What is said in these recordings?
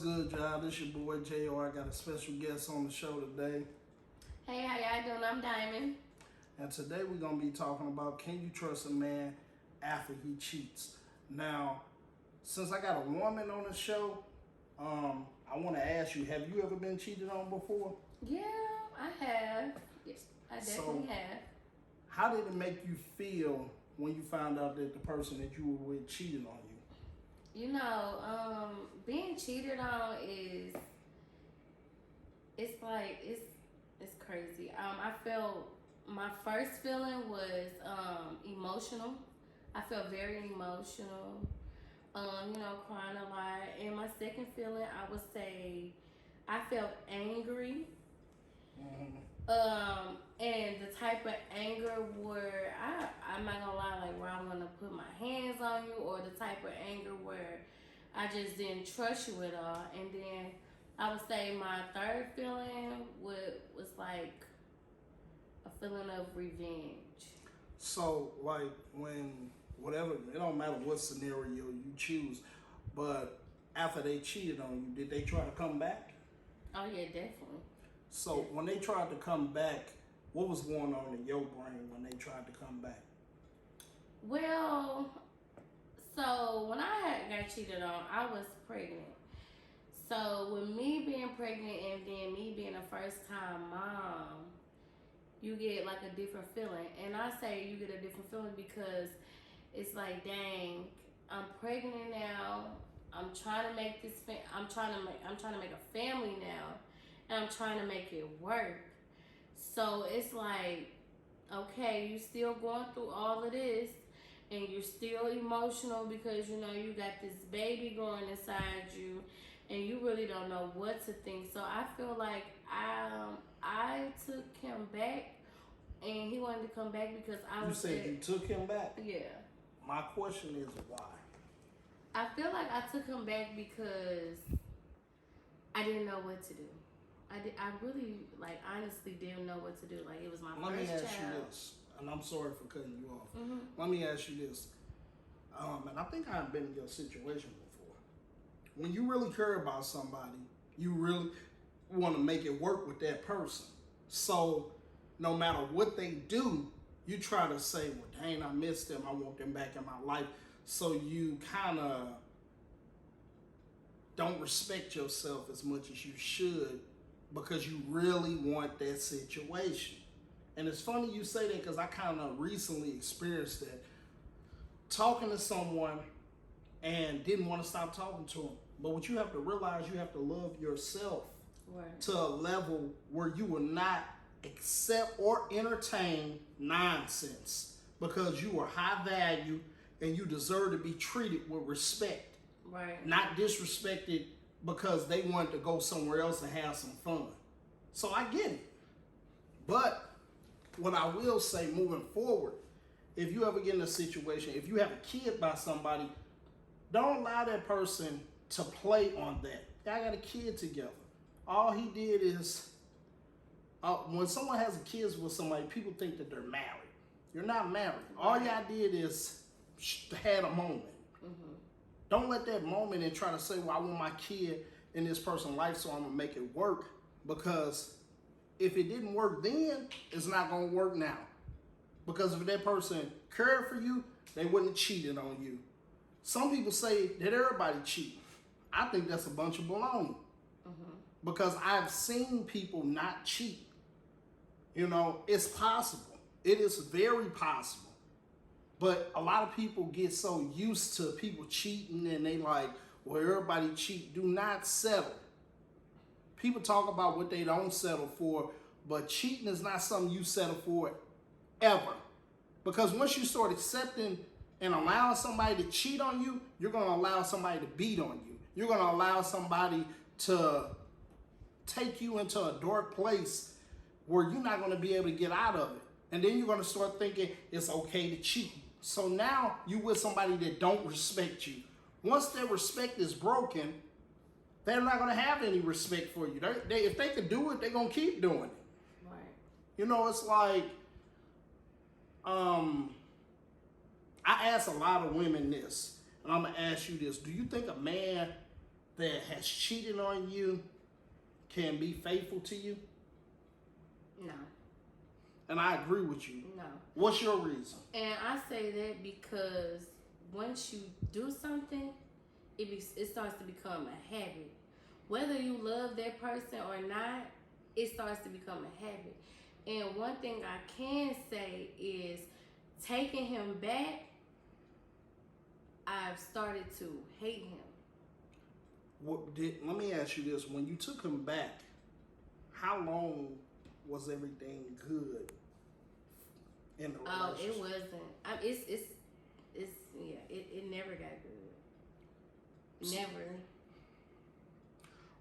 good, y'all? This your boy JR. I got a special guest on the show today. Hey, how y'all doing? I'm Diamond. And today we're going to be talking about, can you trust a man after he cheats? Now, since I got a woman on the show, I want to ask you, have you ever been cheated on before? Yeah, I have. Yes, I definitely have. How did it make you feel when you found out that the person that you were with cheated on you? You know, being cheated on is it's crazy. I felt my first feeling was emotional. I felt very emotional. Crying a lot. And my second feeling, I would say, I felt angry. And the type of anger where I'm not gonna lie, like where I'm gonna put my hands on you, or the type of anger where I just didn't trust you at all. And then I would say my third feeling was like a feeling of revenge. So, like, whatever, it don't matter what scenario you choose, but after they cheated on you, did they try to come back? Oh yeah, definitely. So, when they tried to come back, what was going on in your brain when they tried to come back? Well, so when I got cheated on, I was pregnant. So with me being pregnant and then me being a first time mom, you get like a different feeling. And I say you get a different feeling because it's like, dang, I'm pregnant now. I'm trying to make this. I'm trying to make a family now, and I'm trying to make it work. So it's like, okay, you still going through all of this, and you're still emotional because you got this baby growing inside you, and you really don't know what to think. So I feel like I took him back, and he wanted to come back because I You was. said you took him back? Yeah. My question is why? I feel like I took him back because I didn't know what to do. I really, like, honestly didn't know what to do. Like, it was my Let me first ask child. you this, and I'm sorry for cutting you off. Mm-hmm. Let me ask you this, and I think I've been in your situation before. When you really care about somebody, you really want to make it work with that person. So, no matter what they do, you try to say, well, dang, I miss them. I want them back in my life. So you kind of don't respect yourself as much as you should because you really want that situation. And it's funny you say that because I kind of recently experienced that. Talking to someone and didn't want to stop talking to them. But what you have to realize, you have to love yourself Right. to a level where you will not accept or entertain nonsense because you are high value and you deserve to be treated with respect. Right. Not disrespected because they wanted to go somewhere else and have some fun. So I get it. But what I will say moving forward, if you ever get in a situation, if you have a kid by somebody, don't allow that person to play on that. Y'all got a kid together. All he did is, when someone has kids with somebody, people think that they're married. You're not married. Right. All y'all did is had a moment. Mm-hmm. Don't let that moment and try to say, well, I want my kid in this person's life, so I'm going to make it work. Because if it didn't work then, it's not going to work now. Because if that person cared for you, they wouldn't have cheated on you. Some people say that everybody cheats. I think that's a bunch of baloney. Mm-hmm. Because I've seen people not cheat. It's possible. It is very possible. But a lot of people get so used to people cheating and they like, well, everybody cheat. Do not settle. People talk about what they don't settle for, but cheating is not something you settle for ever. Because once you start accepting and allowing somebody to cheat on you, you're going to allow somebody to beat on you. You're going to allow somebody to take you into a dark place where you're not going to be able to get out of it. And then you're going to start thinking it's okay to cheat. So now you with somebody that don't respect you. Once their respect is broken, they're not going to have any respect for you. If they could do it, they're going to keep doing it. Right. It's like, I ask a lot of women this, and I'm going to ask you this. Do you think a man that has cheated on you can be faithful to you? No. And I agree with you. No. What's your reason? And I say that because once you do something, it starts to become a habit. Whether you love that person or not, it starts to become a habit. And one thing I can say is taking him back, I've started to hate him. Let me ask you this. When you took him back, how long was everything good in the relationship? Oh, it wasn't. It never got good. Never.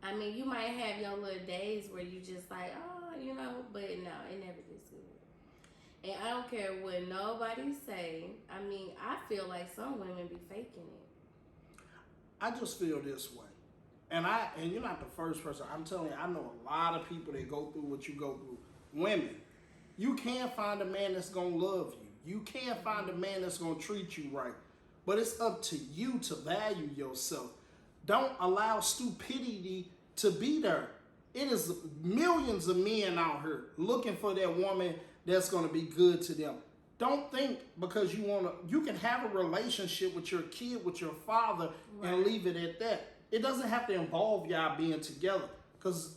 I mean, you might have your little days where you just like, oh, you know, but no, it never gets good. And I don't care what nobody say. I mean, I feel like some women be faking it. I just feel this way. And you're not the first person. I'm telling you, I know a lot of people that go through what you go through. Women, you can't find a man that's gonna love you. You can't find a man that's gonna treat you right. But it's up to you to value yourself. Don't allow stupidity to be there. It is millions of men out here looking for that woman that's gonna be good to them. Don't think because you can have a relationship with your kid, with your father, and leave it at that. It doesn't have to involve y'all being together. Because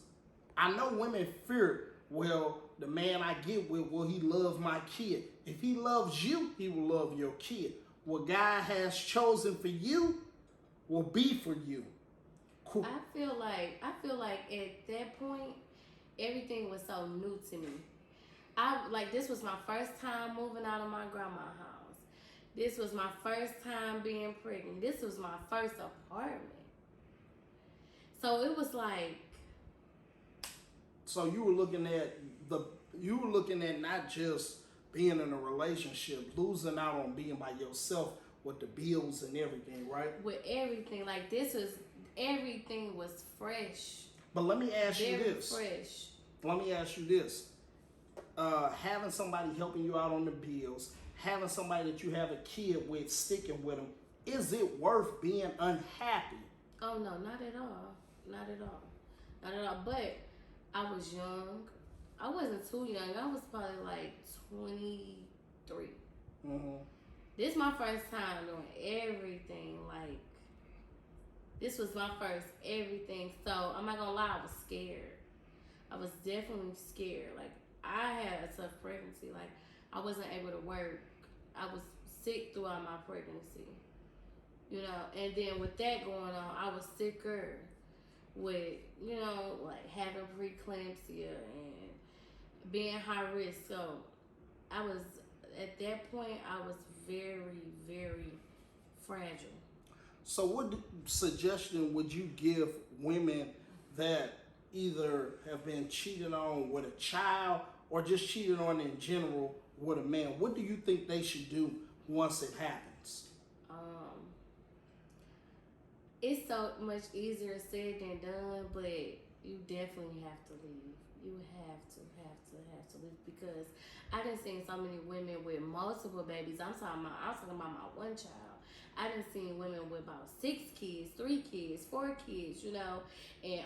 I know women fear, well, the man I get with, will he love my kid? If he loves you, he will love your kid. What God has chosen for you will be for you. Cool. I feel like at that point, everything was so new to me. This was my first time moving out of my grandma's house. This was my first time being pregnant. This was my first apartment. So it was like. So you were looking at not just being in a relationship, losing out on being by yourself with the bills and everything, right? With everything, like everything was fresh. But let me ask you this. Fresh. Let me ask you this. Having somebody helping you out on the bills, having somebody that you have a kid with, sticking with them, is it worth being unhappy? Oh no, not at all. Not at all. Not at all. But I was young. I wasn't too young. I was probably like 23. Mm-hmm. This is my first time doing everything. Like, this was my first everything. So, I'm not gonna lie, I was scared. I was definitely scared. Like, I had a tough pregnancy. Like, I wasn't able to work. I was sick throughout my pregnancy. You know, and then with that going on, I was sicker with, you know, like having preeclampsia and being high risk. So, at that point, I was very, very fragile. So what suggestion would you give women that either have been cheated on with a child or just cheated on in general with a man? What do you think they should do once it happens? It's so much easier said than done, but you definitely have to leave. You have to leave, because I done seen so many women with multiple babies. I'm talking about my one child. I done seen women with about 6 kids, 3 kids, 4 kids, you know, and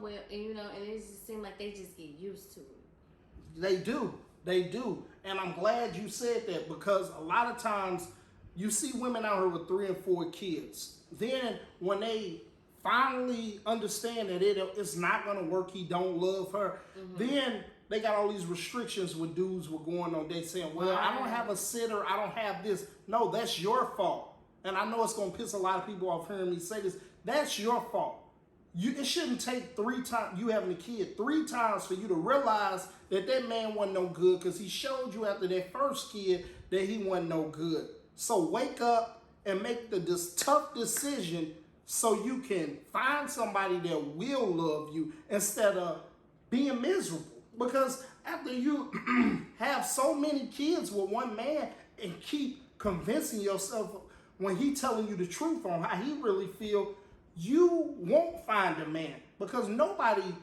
and it just seems like they just get used to it. They do, and I'm glad you said that, because a lot of times you see women out here with 3 and 4 kids. Then when they finally understand that it's not gonna work, he don't love her, then they got all these restrictions with dudes were going on. They saying, well, I don't have a sitter, I don't have this. No, that's your fault. And I know it's gonna piss a lot of people off hearing me say this. That's your fault. It shouldn't take 3 times, you having a kid, 3 times for you to realize that man wasn't no good, because he showed you after that first kid that he wasn't no good. So wake up and make this tough decision so you can find somebody that will love you instead of being miserable. Because after you have so many kids with one man and keep convincing yourself when he telling you the truth on how he really feel, you won't find a man, because nobody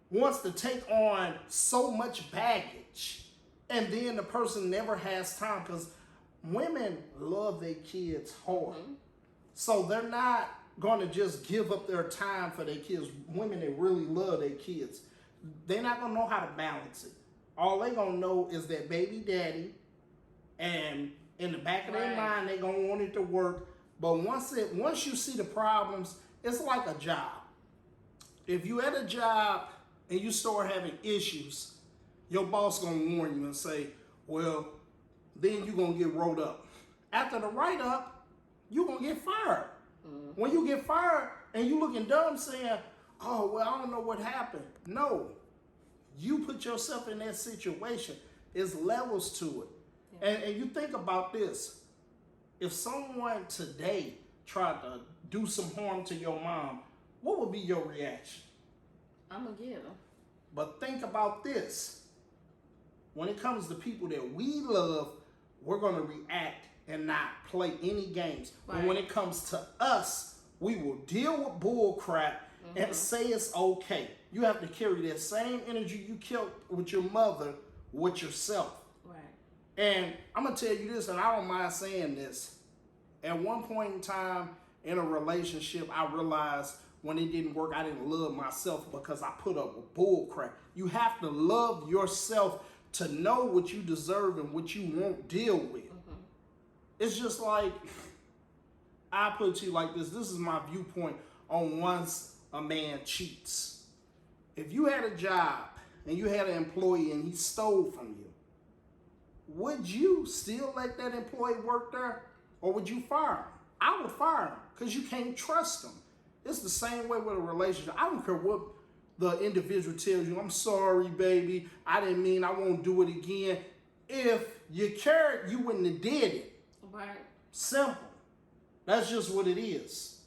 wants to take on so much baggage and then the person never has time, because women love their kids hard. So they're not gonna just give up their time for their kids. Women that really love their kids, they're not gonna know how to balance it. All they gonna know is that baby daddy, and in the back of their mind, they gonna want it to work. But once you see the problems, it's like a job. If you at a job and you start having issues, your boss gonna warn you and say, well, then you're gonna get rolled up. After the write-up, you're gonna get fired. Mm-hmm. When you get fired and you looking dumb saying, oh, well, I don't know what happened. No, you put yourself in that situation. There's levels to it. Yeah. And you think about this. If someone today tried to do some harm to your mom, what would be your reaction? I'm going to give them. But think about this. When it comes to people that we love, we're going to react and not play any games. Right. But when it comes to us, we will deal with bull crap and say it's okay. You have to carry that same energy you killed with your mother with yourself. Right. And I'm going to tell you this, and I don't mind saying this. At one point in time in a relationship, I realized when it didn't work, I didn't love myself because I put up with bull crap. You have to love yourself to know what you deserve and what you won't deal with. It's just like, I put it to you like this. This is my viewpoint on once a man cheats. If you had a job and you had an employee and he stole from you, would you still let that employee work there, or would you fire him? I would fire him because you can't trust him. It's the same way with a relationship. I don't care what the individual tells you. I'm sorry, baby. I didn't mean, I won't do it again. If you cared, you wouldn't have did it. Right. Simple. That's just what it is.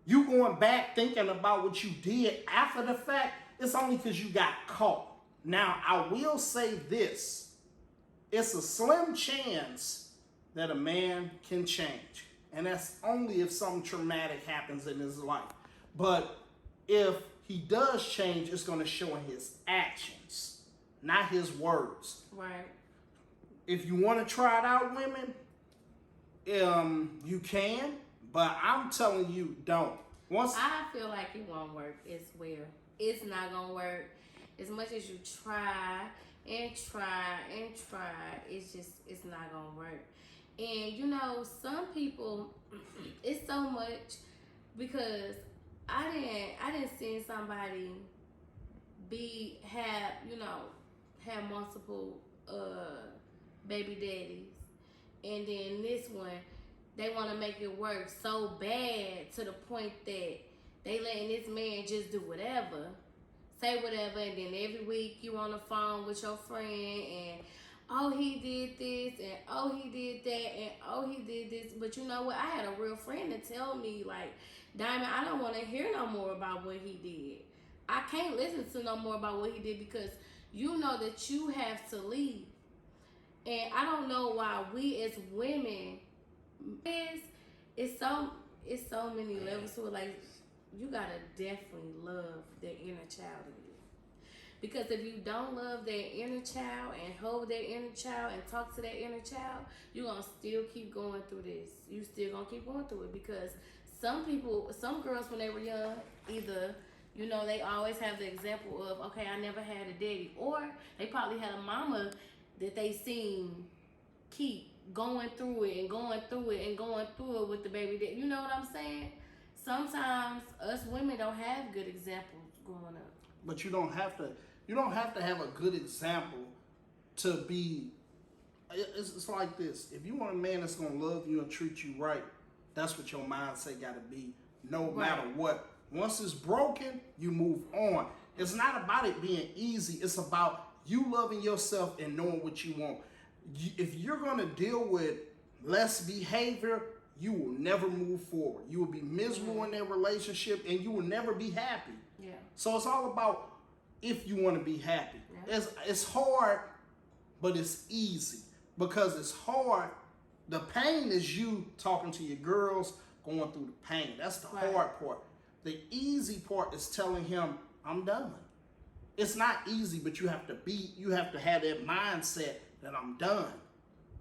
You going back thinking about what you did after the fact, it's only because you got caught. Now, I will say this. It's a slim chance that a man can change. And that's only if something traumatic happens in his life. But if he does change, it's going to show in his actions, not his words. Right. If you want to try it out, women, you can, but I'm telling you, don't. I feel like it won't work as well. It's not going to work. As much as you try and try and try, it's not going to work. And, you know, some people, it's so much because I didn't see somebody have multiple baby daddies. And then this one, they want to make it work so bad to the point that they letting this man just do whatever, say whatever, and then every week you on the phone with your friend and, oh, he did this, and oh, he did that, and oh, he did this. But you know what? I had a real friend to tell me, like, Diamond, I don't want to hear no more about what he did. I can't listen to no more about what he did because you know that you have to leave. And I don't know why we as women, it's so many levels to it. Like, you gotta definitely love that inner child in you. Because if you don't love that inner child and hold that inner child and talk to that inner child, you're gonna still keep going through this. You still gonna keep going through it because some girls when they were young, either, you know, they always have the example of, okay, I never had a daddy, or they probably had a mama that they seen keep going through it and going through it and going through it with the baby daddy. You know what I'm saying? Sometimes us women don't have good examples growing up. But you don't have to have a good example to be. It's like this. If you want a man that's gonna love you and treat you right, that's what your mindset gotta be, no matter what. Once it's broken, you move on. It's not about it being easy. It's about you loving yourself and knowing what you want. If you're gonna deal with less behavior, you will never move forward. You will be miserable in that relationship and you will never be happy. Yeah. So it's all about if you want to be happy. Yeah. It's hard, but it's easy. Because it's hard, the pain is you talking to your girls, going through the pain. That's the hard part. The easy part is telling him, I'm done. It's not easy, but you have to have that mindset that I'm done.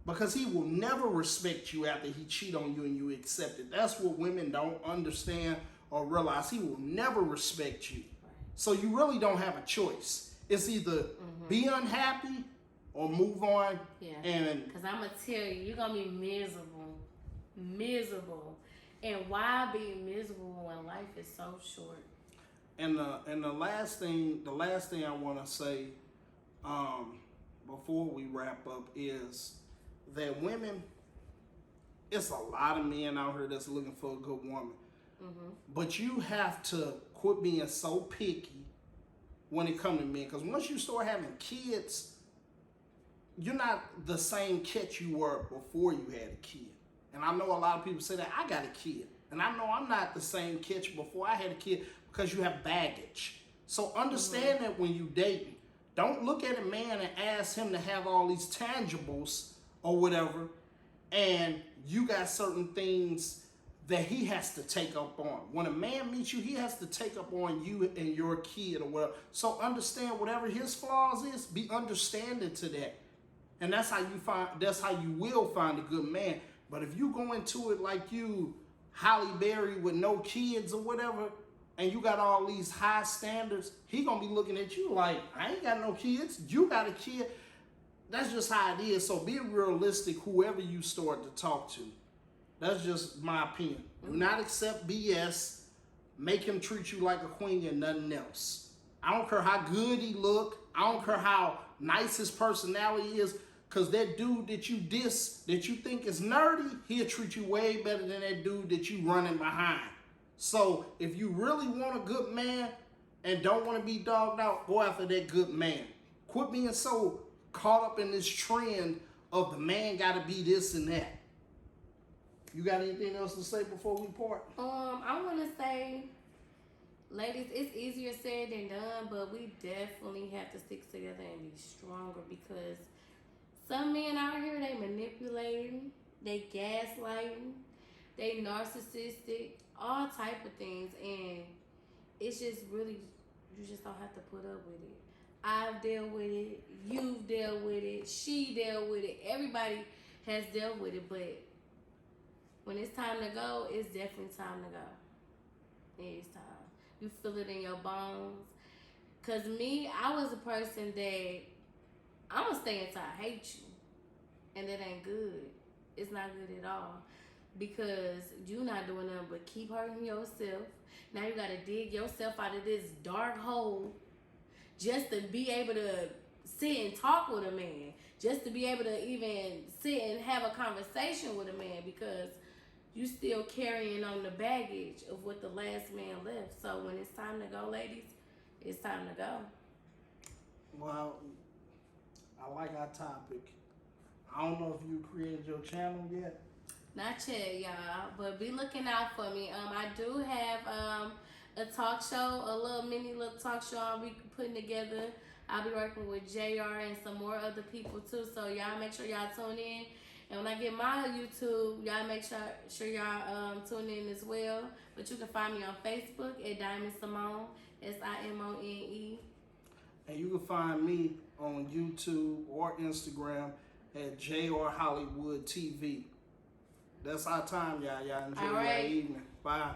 because he will never respect you after he cheat on you and you accept it. That's what women don't understand or realize. He will never respect you. So you really don't have a choice. It's either be unhappy or move on. Yeah. And because I'm going to tell you, you're going to be miserable. Miserable. And why be miserable when life is so short? And the last thing I want to say before we wrap up is that women, it's a lot of men out here that's looking for a good woman. But you have to quit being so picky when it comes to men. Because once you start having kids, you're not the same catch you were before you had a kid. And I know a lot of people say that I got a kid. And I know I'm not the same catch before I had a kid because you have baggage. So understand that when you dating, don't look at a man and ask him to have all these tangibles or whatever, and you got certain things that he has to take up on. When a man meets you, he has to take up on you and your kid or whatever. So understand whatever his flaws is, be understanding to that. And that's how you will find a good man. But if you go into it like you, Halle Berry with no kids or whatever, and you got all these high standards, he gonna be looking at you like, I ain't got no kids, you got a kid. That's just how it is. So be realistic whoever you start to talk to. That's just my opinion. Do not accept BS. Make him treat you like a queen and nothing else. I don't care how good he look. I don't care how nice his personality is. Because that dude that you that you think is nerdy, he'll treat you way better than that dude that you running behind. So if you really want a good man and don't want to be dogged out, go after that good man. Quit being so caught up in this trend of the man got to be this and that. You got anything else to say before we part? I want to say, ladies, it's easier said than done, but we definitely have to stick together and be stronger because some men out here, they manipulating, they gaslighting, they narcissistic, all type of things, and it's just really, you just don't have to put up with it. I've dealt with it, you've dealt with it, she dealt with it, everybody has dealt with it, but when it's time to go, it's definitely time to go. It is time. You feel it in your bones. Cause me, I was a person that I'm gonna stay until I hate you. And that ain't good. It's not good at all. Because you're not doing nothing but keep hurting yourself. Now you gotta dig yourself out of this dark hole just to be able to sit and talk with a man. Just to be able to even sit and have a conversation with a man because you still carrying on the baggage of what the last man left. So when it's time to go, ladies, it's time to go. Well, I like our topic. I don't know if you created your channel yet. Not yet, y'all, but be looking out for me. I do have a talk show, a little talk show I'll be putting together. I'll be working with JR and some more other people too. So y'all make sure y'all tune in. And when I get my YouTube, y'all make sure y'all tune in as well. But you can find me on Facebook at Diamond Simone, Simone. And you can find me on YouTube or Instagram at JR Hollywood TV. That's our time, y'all. Y'all enjoy your evening. Bye.